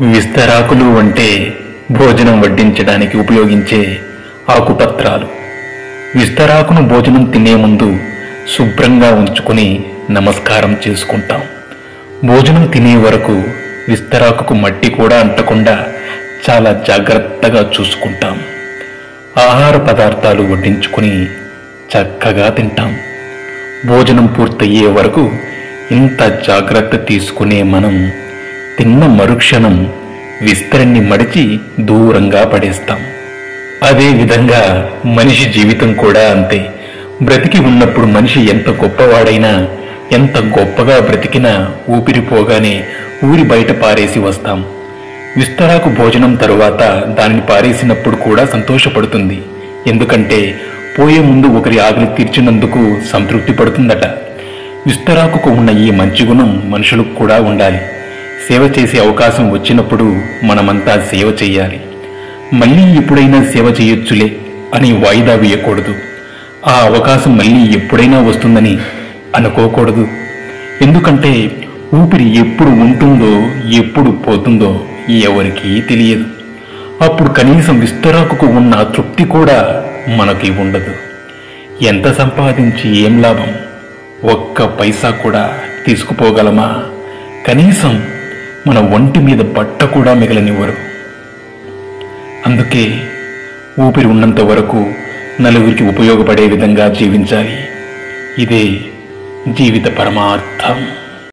విస్తరాకులు అంటే భోజనం వడ్డించడానికి ఉపయోగించే ఆకుపత్రాలు. విస్తరాకును భోజనం తినే ముందు శుభ్రంగా ఉంచుకుని నమస్కారం చేసుకుంటాం. భోజనం తినే వరకు విస్తరాకుకు మట్టి కూడా అంటకుండా చాలా జాగ్రత్తగా చూసుకుంటాం. ఆహార పదార్థాలు వడ్డించుకుని చక్కగా తింటాం. భోజనం పూర్తయ్యే వరకు ఇంత జాగ్రత్త తీసుకునే మనం తిన్న మరుక్షణం విస్తరాన్ని మడిచి దూరంగా పడేస్తాం. అదే విధంగా మనిషి జీవితం కూడా అంతే. బ్రతికి ఉన్నప్పుడు మనిషి ఎంత గొప్పవాడైనా, ఎంత గొప్పగా బ్రతికినా ఊపిరిపోగానే ఊరి బయట పారేసి వస్తాం. విస్తరాకు భోజనం తరువాత దానిని పారేసినప్పుడు కూడా సంతోషపడుతుంది. ఎందుకంటే పోయే ముందు ఒకరి ఆకలి తీర్చినందుకు సంతృప్తి పడుతుందట. విస్తరాకుకు ఉన్న ఈ మంచి గుణం మనుషులకు కూడా ఉండాలి. సేవ చేసే అవకాశం వచ్చినప్పుడు మనమంతా సేవ చెయ్యాలి. మళ్ళీ ఎప్పుడైనా సేవ చేయొచ్చులే అని వాయిదా వేయకూడదు. ఆ అవకాశం మళ్ళీ ఎప్పుడైనా వస్తుందని అనుకోకూడదు. ఎందుకంటే ఊపిరి ఎప్పుడు ఉంటుందో ఎప్పుడు పోతుందో ఎవరికీ తెలియదు. అప్పుడు కనీసం విస్తరాకుకు ఉన్న తృప్తి కూడా మనకి ఉండదు. ఎంత సంపాదించి ఏం లాభం? ఒక్క పైసా కూడా తీసుకుపోగలమా? కనీసం మన ఒంటి మీద బట్ట కూడా మిగలనివ్వరు. అందుకే ఊపిరి ఉన్నంత వరకు నలుగురికి ఉపయోగపడే విధంగా జీవించాలి. ఇదే జీవిత పరమార్థం.